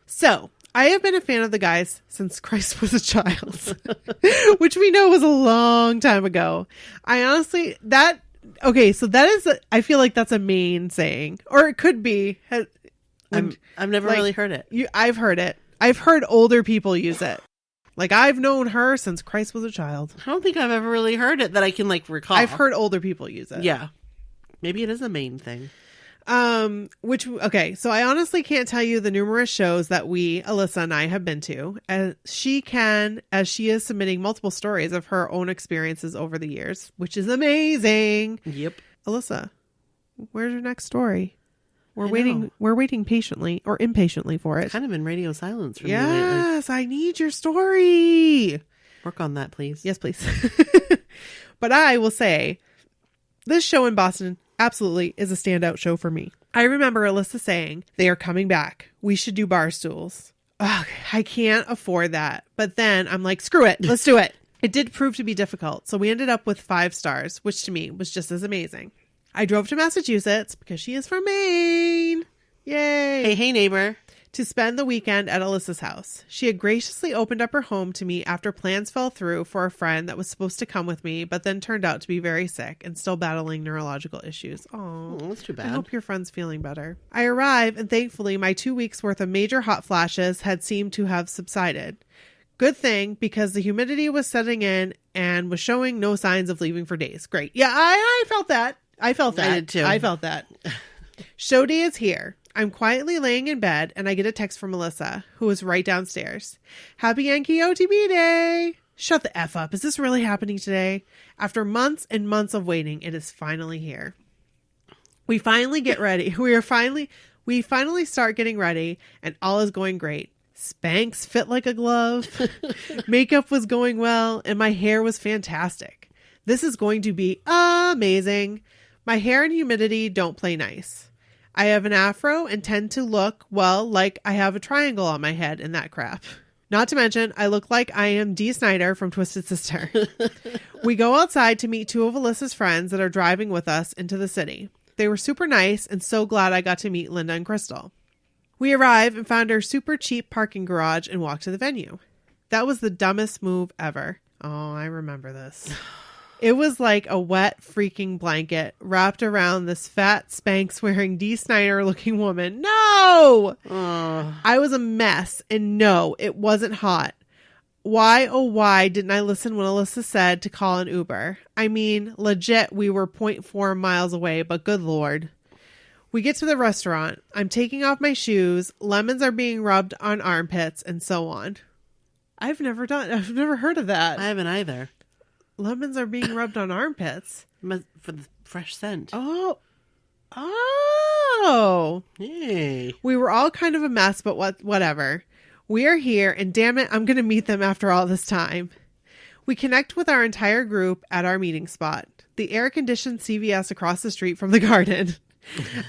Speaker 2: So, I have been a fan of the guys since Christ was a child, which we know was a long time ago. I honestly, I feel like that's a main saying, or it could be.
Speaker 3: I've never really heard it.
Speaker 2: I've heard it. I've heard older people use it. Like, I've known her since Christ was a child.
Speaker 3: I don't think I've ever really heard it that I can, like, recall.
Speaker 2: I've heard older people use it.
Speaker 3: Yeah. Maybe it is a main thing.
Speaker 2: So I honestly can't tell you the numerous shows that Alyssa and I have been to, as she is submitting multiple stories of her own experiences over the years, which is amazing.
Speaker 3: Yep.
Speaker 2: Alyssa, where's your next story? We're waiting patiently or impatiently for it.
Speaker 3: Kind of in radio silence from you lately.
Speaker 2: Yes, I need your story.
Speaker 3: Work on that, please.
Speaker 2: Yes, please. But I will say, this show in Boston absolutely is a standout show for me. I remember Alyssa saying, they are coming back. We should do bar stools. Ugh, I can't afford that. But then I'm like, screw it. Let's do it. It did prove to be difficult. So we ended up with 5 stars, which to me was just as amazing. I drove to Massachusetts because she is from Maine. Yay.
Speaker 3: Hey, neighbor.
Speaker 2: To spend the weekend at Alyssa's house. She had graciously opened up her home to me after plans fell through for a friend that was supposed to come with me, but then turned out to be very sick and still battling neurological issues. Oh,
Speaker 3: that's too bad.
Speaker 2: I hope your friend's feeling better. I arrive, and thankfully my 2 weeks worth of major hot flashes had seemed to have subsided. Good thing, because the humidity was setting in and was showing no signs of leaving for days. Great. Yeah, I felt that. I did too. I felt that. Show day is here. I'm quietly laying in bed and I get a text from Melissa, who is right downstairs. Happy NKOTB Day! Shut the F up. Is this really happening today? After months and months of waiting, it is finally here. We finally get ready. We finally start getting ready and all is going great. Spanx fit like a glove. Makeup was going well and my hair was fantastic. This is going to be amazing. My hair and humidity don't play nice. I have an afro and tend to look, well, like I have a triangle on my head and that crap. Not to mention, I look like I am Dee Snider from Twisted Sister. We go outside to meet 2 of Alyssa's friends that are driving with us into the city. They were super nice and so glad I got to meet Linda and Crystal. We arrive and found our super cheap parking garage and walked to the venue. That was the dumbest move ever. Oh, I remember this. It was like a wet freaking blanket wrapped around this fat Spanx wearing Dee Snider looking woman. No! I was a mess and no, it wasn't hot. Why, oh why didn't I listen when Alyssa said to call an Uber? I mean, legit, we were 0.4 miles away, but good Lord. We get to the restaurant. I'm taking off my shoes. Lemons are being rubbed on armpits and so on. I've never heard of that.
Speaker 3: I haven't either.
Speaker 2: Lemons are being rubbed on armpits.
Speaker 3: For the fresh scent.
Speaker 2: Oh.
Speaker 3: Hey.
Speaker 2: We were all kind of a mess, but whatever. We are here, and damn it, I'm going to meet them after all this time. We connect with our entire group at our meeting spot, the air-conditioned CVS across the street from the garden.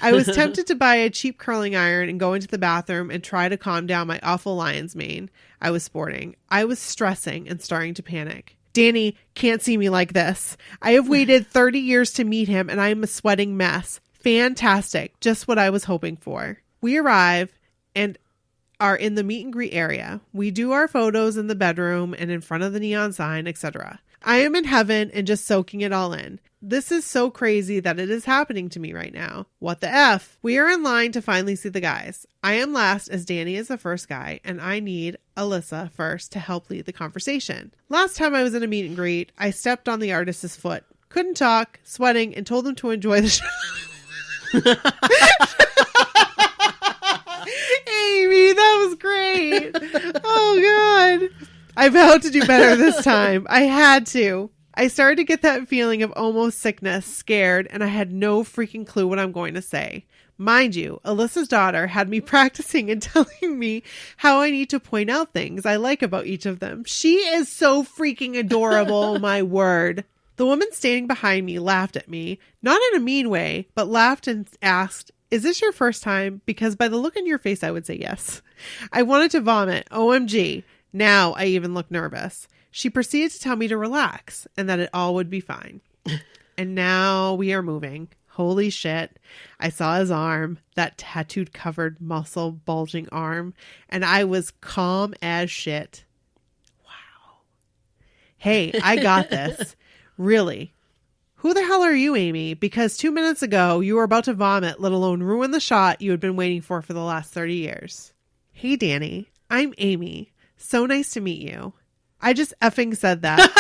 Speaker 2: I was tempted to buy a cheap curling iron and go into the bathroom and try to calm down my awful lion's mane I was sporting. I was stressing and starting to panic. Danny can't see me like this. I have waited 30 years to meet him and I am a sweating mess. Fantastic. Just what I was hoping for. We arrive and are in the meet and greet area. We do our photos in the bedroom and in front of the neon sign, etc. I am in heaven and just soaking it all in. This is so crazy that it is happening to me right now. What the F? We are in line to finally see the guys. I am last as Danny is the first guy and I need Alyssa first to help lead the conversation. Last time I was in a meet and greet, I stepped on the artist's foot. Couldn't talk, sweating, and told them to enjoy the show. Amy, that was great. Oh, God. I vowed to do better this time. I had to. I started to get that feeling of almost sickness, scared, and I had no freaking clue what I'm going to say. Mind you, Alyssa's daughter had me practicing and telling me how I need to point out things I like about each of them. She is so freaking adorable, my word. The woman standing behind me laughed at me, not in a mean way, but laughed and asked, "Is this your first time?" Because by the look in your face, I would say yes. I wanted to vomit. OMG. Now I even look nervous. She proceeded to tell me to relax and that it all would be fine. And now we are moving. Holy shit. I saw his arm, that tattooed covered muscle bulging arm, and I was calm as shit. Wow. Hey, I got this. Really. Who the hell are you, Amy? Because 2 minutes ago, you were about to vomit, let alone ruin the shot you had been waiting for the last 30 years. Hey, Danny. I'm Amy. So nice to meet you. I just effing said that.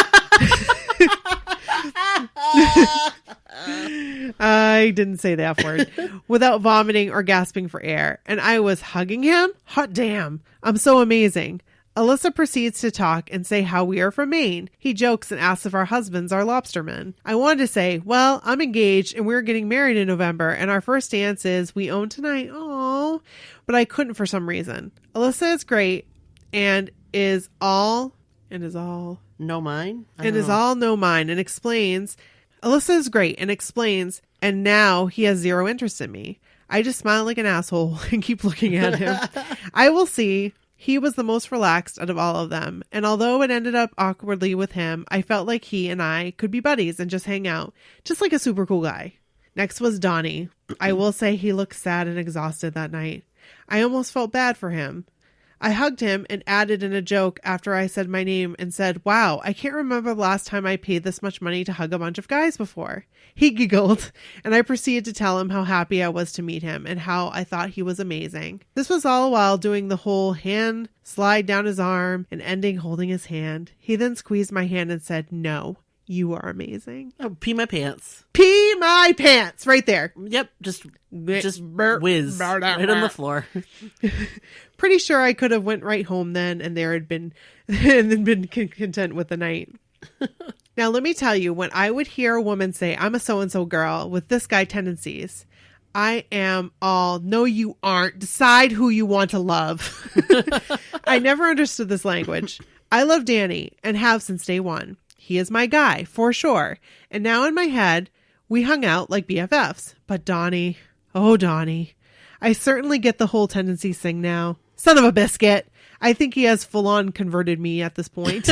Speaker 2: I didn't say the F word without vomiting or gasping for air. And I was hugging him? Hot damn. I'm so amazing. Alyssa proceeds to talk and say how we are from Maine. He jokes and asks if our husbands are lobstermen. I wanted to say, well, I'm engaged and we're getting married in November and our first dance is we own tonight. Oh, but I couldn't for some reason. Alyssa is great and is all
Speaker 3: no mine.
Speaker 2: No mine and explains. Alyssa is great and explains, and now he has zero interest in me. I just smile like an asshole and keep looking at him. I will see. He was the most relaxed out of all of them, and although it ended up awkwardly with him, I felt like he and I could be buddies and just hang out, just like a super cool guy. Next was Donnie. I will say he looked sad and exhausted that night. I almost felt bad for him. I hugged him and added in a joke after I said my name and said, "Wow, I can't remember the last time I paid this much money to hug a bunch of guys before." He giggled, and I proceeded to tell him how happy I was to meet him and how I thought he was amazing. This was all while doing the whole hand slide down his arm and ending holding his hand. He then squeezed my hand and said, "No, you are amazing."
Speaker 3: Oh, pee my pants.
Speaker 2: Pee my pants right there.
Speaker 3: Yep, just whiz right on the floor.
Speaker 2: Pretty sure I could have went right home then and there had been and then been content with the night. Now let me tell you, when I would hear a woman say, "I'm a so-and-so girl with this guy tendencies," I am all, "No, you aren't. Decide who you want to love." I never understood this language. I love Danny and have since day one. He is my guy, for sure. And now in my head, we hung out like BFFs. But Donnie, oh Donnie, I certainly get the whole tendencies thing now. Son of a biscuit. I think he has full-on converted me at this point.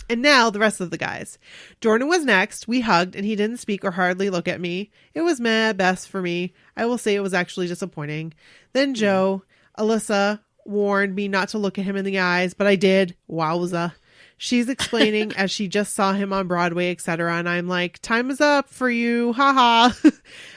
Speaker 2: And now the rest of the guys. Jordan was next. We hugged and he didn't speak or hardly look at me. It was best for me. I will say it was actually disappointing. Then Joe, Alyssa warned me not to look at him in the eyes, but I did. Wowza. She's explaining as she just saw him on Broadway, etc. And I'm like, "Time is up for you. Haha."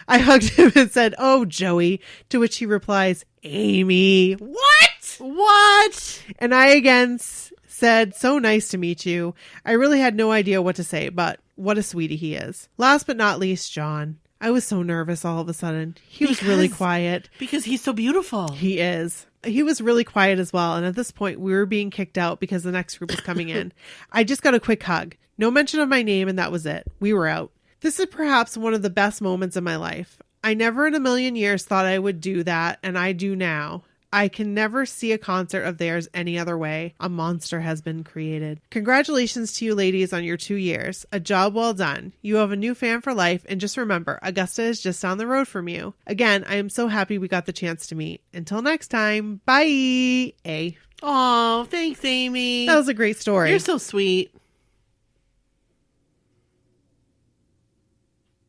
Speaker 2: I hugged him and said, "Oh, Joey." To which he replies, "Amy." What? And I again said, "So nice to meet you." I really had no idea what to say, but what a sweetie he is. Last but not least, John. I was so nervous all of a sudden. He was really quiet.
Speaker 3: Because he's so beautiful.
Speaker 2: He is. He was really quiet as well. And at this point, we were being kicked out because the next group was coming in. I just got a quick hug. No mention of my name, and that was it. We were out. This is perhaps one of the best moments in my life. I never in a million years thought I would do that, and I do now. I can never see a concert of theirs any other way. A monster has been created. Congratulations to you ladies on your 2 years. A job well done. You have a new fan for life, and just remember, Augusta is just down the road from you. Again, I am so happy we got the chance to meet. Until next time, bye. A.
Speaker 3: Oh, thanks, Amy.
Speaker 2: That was a great story.
Speaker 3: You're so sweet.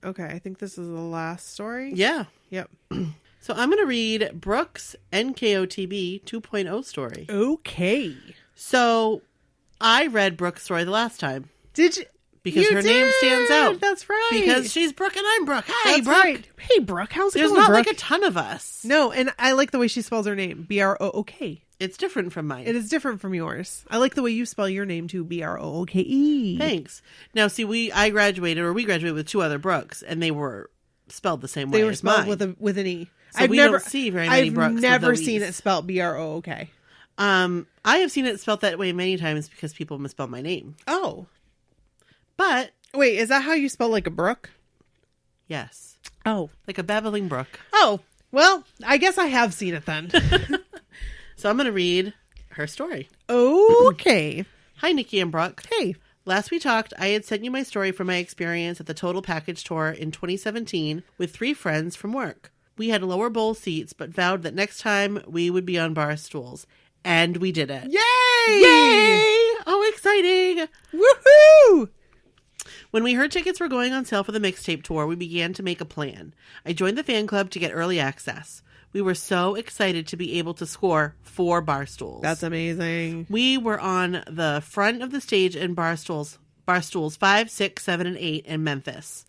Speaker 2: Okay, I think this is the last story.
Speaker 3: Yeah.
Speaker 2: Yep.
Speaker 3: So I'm going to read Brooke's NKOTB 2.0 story.
Speaker 2: Okay.
Speaker 3: So I read Brooke's story the last time.
Speaker 2: Did you?
Speaker 3: Because her name stands out.
Speaker 2: That's right.
Speaker 3: Because she's Brooke and I'm Brooke. Hey,
Speaker 2: That's
Speaker 3: Brooke.
Speaker 2: right. Hey, Brooke. How's it
Speaker 3: There's
Speaker 2: going,
Speaker 3: not
Speaker 2: Brooke?
Speaker 3: like a ton of us.
Speaker 2: No, and I like the way she spells her name. B-R-O-O-K.
Speaker 3: It's different from mine.
Speaker 2: It is different from yours. I like the way you spell your name too. B-R-O-O-K-E.
Speaker 3: Thanks. Now, see, we graduated with 2 other Brooks, and they were spelled the same way.
Speaker 2: They were
Speaker 3: as
Speaker 2: spelled
Speaker 3: mine.
Speaker 2: with an E.
Speaker 3: So we don't see very many Brooks.
Speaker 2: I've never
Speaker 3: with
Speaker 2: seen
Speaker 3: E's.
Speaker 2: it spelled B-R-O-O-K.
Speaker 3: I have seen it spelled that way many times because people misspell my name.
Speaker 2: Oh.
Speaker 3: But
Speaker 2: Wait, is that how you spell like a brook?
Speaker 3: yes,
Speaker 2: Oh.
Speaker 3: like a babbling brook.
Speaker 2: Oh. Well, I guess I have seen it then.
Speaker 3: So I'm going to read her story.
Speaker 2: Okay.
Speaker 3: Hi, Nikki and Brooke.
Speaker 2: Hey.
Speaker 3: Last we talked, I had sent you my story from my experience at the Total Package Tour in 2017 with 3 friends from work. We had lower bowl seats, but vowed that next time we would be on bar stools. And we did it.
Speaker 2: Yay!
Speaker 3: Yay! Oh, exciting!
Speaker 2: Woohoo!
Speaker 3: When we heard tickets were going on sale for the mixtape tour, we began to make a plan. I joined the fan club to get early access. We were so excited to be able to score 4 bar stools.
Speaker 2: That's amazing.
Speaker 3: We were on the front of the stage in bar stools 5, 6, 7, and 8 in Memphis.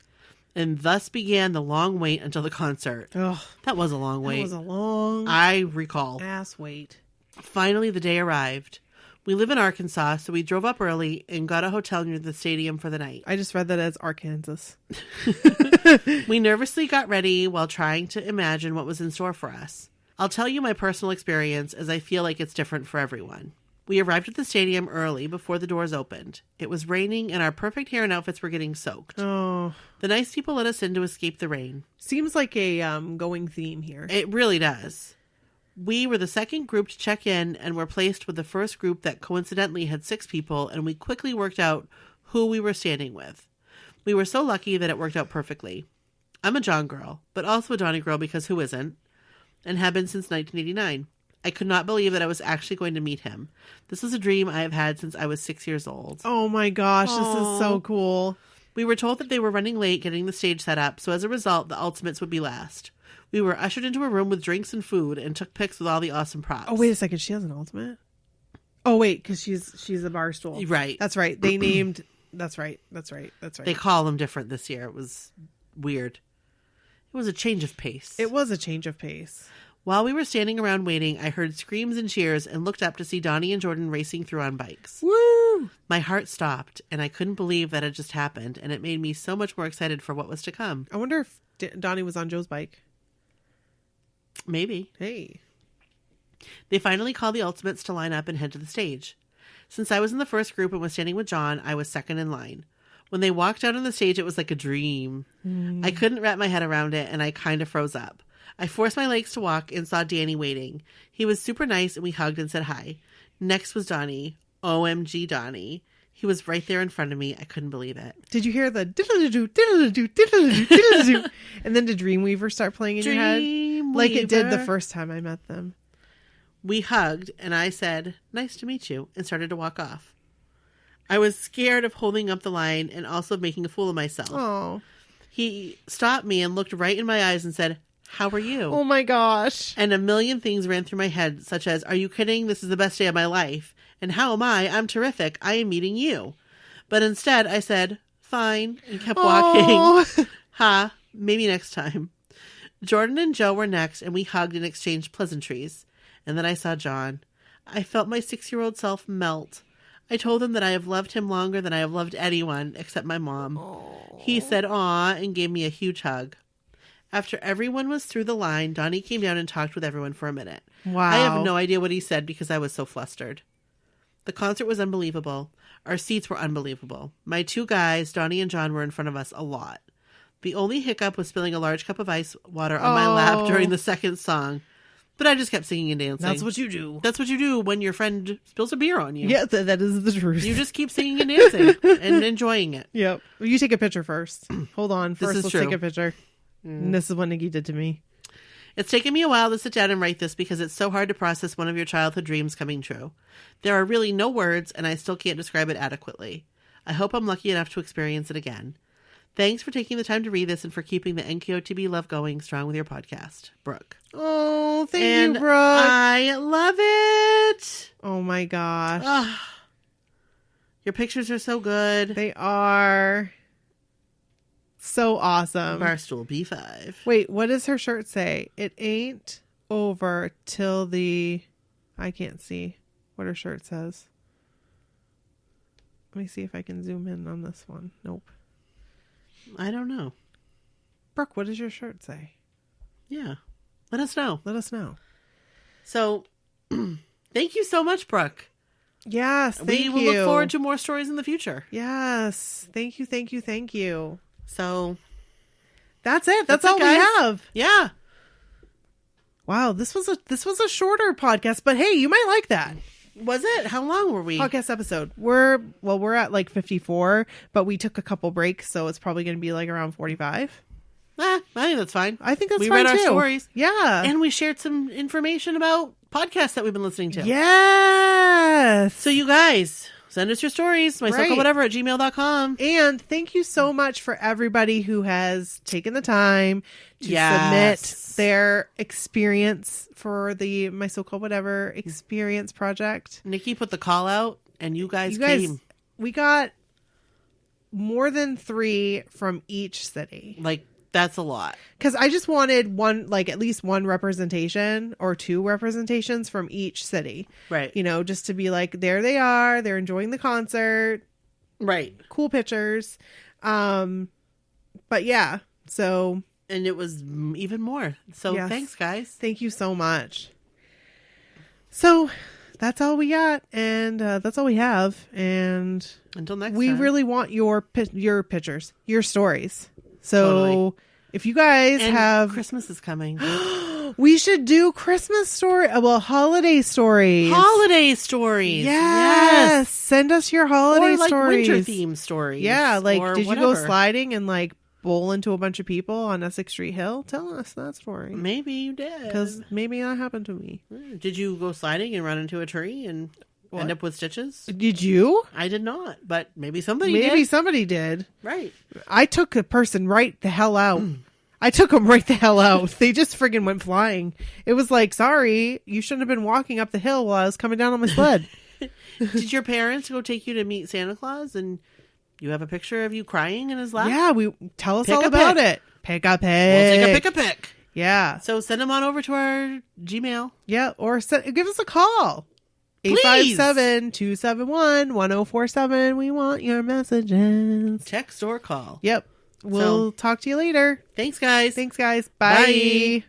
Speaker 3: And thus began the long wait until the concert.
Speaker 2: Oh,
Speaker 3: That was a long wait.
Speaker 2: that was a long
Speaker 3: I recall.
Speaker 2: ass wait.
Speaker 3: Finally, the day arrived. We live in Arkansas, so we drove up early and got a hotel near the stadium for the night.
Speaker 2: I just read that as Arkansas.
Speaker 3: We nervously got ready while trying to imagine what was in store for us. I'll tell you my personal experience as I feel like it's different for everyone. We arrived at the stadium early before the doors opened. It was raining and our perfect hair and outfits were getting soaked.
Speaker 2: Oh,
Speaker 3: The nice people let us in to escape the rain.
Speaker 2: seems like a going theme here.
Speaker 3: It really does. We were the second group to check in and were placed with the first group that coincidentally had 6 people, and we quickly worked out who we were standing with. We were so lucky that it worked out perfectly. I'm a John girl, but also a Donnie girl because who isn't? And have been since 1989. I could not believe that I was actually going to meet him. This is a dream I have had since I was 6 years old.
Speaker 2: Oh my gosh, this is so cool.
Speaker 3: We were told that they were running late getting the stage set up, so as a result, the Ultimates would be last. We were ushered into a room with drinks and food and took pics with all the awesome props.
Speaker 2: Oh, wait a second. She has an ultimate? Oh, wait, because she's a bar stool.
Speaker 3: Right.
Speaker 2: That's right. They named... That's right.
Speaker 3: They call them different this year. It was weird. It was a change of pace.
Speaker 2: It was a change of pace.
Speaker 3: While we were standing around waiting, I heard screams and cheers and looked up to see Donnie and Jordan racing through on bikes.
Speaker 2: Woo!
Speaker 3: My heart stopped, and I couldn't believe that it just happened, and it made me so much more excited for what was to come.
Speaker 2: I wonder if Donnie was on Joe's bike.
Speaker 3: Maybe.
Speaker 2: Hey.
Speaker 3: They finally called the Ultimates to line up and head to the stage. Since I was in the first group and was standing with John, I was second in line. When they walked out on the stage, it was like a dream. I couldn't wrap my head around it, and I kind of froze up. I forced my legs to walk and saw Danny waiting. He was super nice, and we hugged and said hi. Next was Donnie. OMG Donnie. He was right there in front of me. I couldn't believe it.
Speaker 2: Did you hear the diddle-a-doo, diddle-a-doo, diddle-a-doo, diddle-a-doo, and then did Dreamweaver start playing in your head? Like it did the first time I met them.
Speaker 3: We hugged, and I said, "Nice to meet you," and started to walk off. I was scared of holding up the line and also of making a fool of myself.
Speaker 2: Oh.
Speaker 3: He stopped me and looked right in my eyes and said, "How are you?"
Speaker 2: Oh my gosh.
Speaker 3: And a million things ran through my head, such as, "Are you kidding? This is the best day of my life." And "How am I? I'm terrific. I am meeting you." But instead, I said, "Fine," and kept walking.
Speaker 2: Oh.
Speaker 3: Ha, maybe next time. Jordan and Joe were next, and we hugged and exchanged pleasantries. And then I saw John. I felt my 6-year-old self melt. I told him that I have loved him longer than I have loved anyone, except my mom.
Speaker 2: Oh.
Speaker 3: He said, "Aw," and gave me a huge hug. After everyone was through the line, Donnie came down and talked with everyone for a minute.
Speaker 2: Wow.
Speaker 3: I have no idea what he said because I was so flustered. The concert was unbelievable. Our seats were unbelievable. My 2 guys, Donnie and John, were in front of us a lot. The only hiccup was spilling a large cup of ice water on my lap during the second song. But I just kept singing and dancing.
Speaker 2: That's what you do.
Speaker 3: That's what you do when your friend spills a beer on you.
Speaker 2: Yeah, that is the truth.
Speaker 3: You just keep singing and dancing and enjoying it.
Speaker 2: Yep. Well, you take a picture first. Hold on. First,
Speaker 3: is
Speaker 2: let's
Speaker 3: true.
Speaker 2: take a picture. And this is what Nikki did to me.
Speaker 3: It's taken me a while to sit down and write this because it's so hard to process one of your childhood dreams coming true. There are really no words, and I still can't describe it adequately. I hope I'm lucky enough to experience it again. Thanks for taking the time to read this and for keeping the NKOTB love going strong with your podcast. Brooke.
Speaker 2: Oh, thank
Speaker 3: And
Speaker 2: you, Brooke.
Speaker 3: I love it.
Speaker 2: Oh my gosh.
Speaker 3: Ah, your pictures are so good.
Speaker 2: They are so awesome.
Speaker 3: Barstool B5.
Speaker 2: Wait, what does her shirt say? It ain't over till the... I can't see what her shirt says. Let me see if I can zoom in on this one. Nope.
Speaker 3: I don't know.
Speaker 2: Brooke, what does your shirt say?
Speaker 3: Yeah. Let us know.
Speaker 2: Let us know.
Speaker 3: So, thank you so much, Brooke.
Speaker 2: Yes, thank you.
Speaker 3: We will look forward to more stories in the future.
Speaker 2: Yes. Thank you, thank you, thank you.
Speaker 3: So
Speaker 2: that's it. That's all we have.
Speaker 3: Yeah.
Speaker 2: Wow, this was a shorter podcast, but hey, you might like that.
Speaker 3: Was it? How long were we?
Speaker 2: Podcast episode. We're at like 54, but we took a couple breaks, so it's probably going to be like around 45.
Speaker 3: I think that's fine.
Speaker 2: I think that's
Speaker 3: we
Speaker 2: fine
Speaker 3: read
Speaker 2: too.
Speaker 3: our stories.
Speaker 2: Yeah.
Speaker 3: And we shared some information about podcasts that we've been listening to.
Speaker 2: Yes.
Speaker 3: So you guys, send us your stories. mycirclewhatever@gmail.com.
Speaker 2: And thank you so much for everybody who has taken the time to submit their experience for the My So-Called Whatever Experience project.
Speaker 3: Nikki put the call out, and you guys came.
Speaker 2: We got more than 3 from each city.
Speaker 3: Like, that's a lot.
Speaker 2: Because I just wanted at least one representation or 2 representations from each city.
Speaker 3: Right.
Speaker 2: You know, just to be like, there they are. They're enjoying the concert.
Speaker 3: Right.
Speaker 2: Cool pictures. But yeah, so.
Speaker 3: And it was even more. So Thanks, guys.
Speaker 2: Thank you so much. So that's all we got. And that's all we have. And
Speaker 3: until next time.
Speaker 2: We really want your pictures, your stories. So
Speaker 3: totally.
Speaker 2: If you guys have...
Speaker 3: Christmas is coming.
Speaker 2: We should do Christmas holiday stories.
Speaker 3: Holiday stories.
Speaker 2: Yes. Send us your holiday stories.
Speaker 3: Winter theme stories.
Speaker 2: Yeah, like did
Speaker 3: whatever.
Speaker 2: you go sliding and like bowl into a bunch of people on Essex Street Hill? Tell us that story.
Speaker 3: Maybe you did.
Speaker 2: Because maybe that happened to me.
Speaker 3: Did you go sliding and run into a tree and end up with stitches?
Speaker 2: Did you?
Speaker 3: I did not, but maybe somebody
Speaker 2: did.
Speaker 3: Right.
Speaker 2: I took a person right the hell out. I took them right the hell out. They just friggin' went flying. It was like, sorry, you shouldn't have been walking up the hill while I was coming down on my sled.
Speaker 3: Did your parents go take you to meet Santa Claus and you have a picture of you crying in his lap?
Speaker 2: Yeah, tell us all about it. Pick a pic.
Speaker 3: We'll take a pic.
Speaker 2: Yeah.
Speaker 3: So send them on over to our Gmail.
Speaker 2: Yeah, or give us a call. 857-271-1047. We want your messages.
Speaker 3: Text or call.
Speaker 2: Yep. We'll talk to you later.
Speaker 3: Thanks, guys.
Speaker 2: Bye.
Speaker 3: Bye.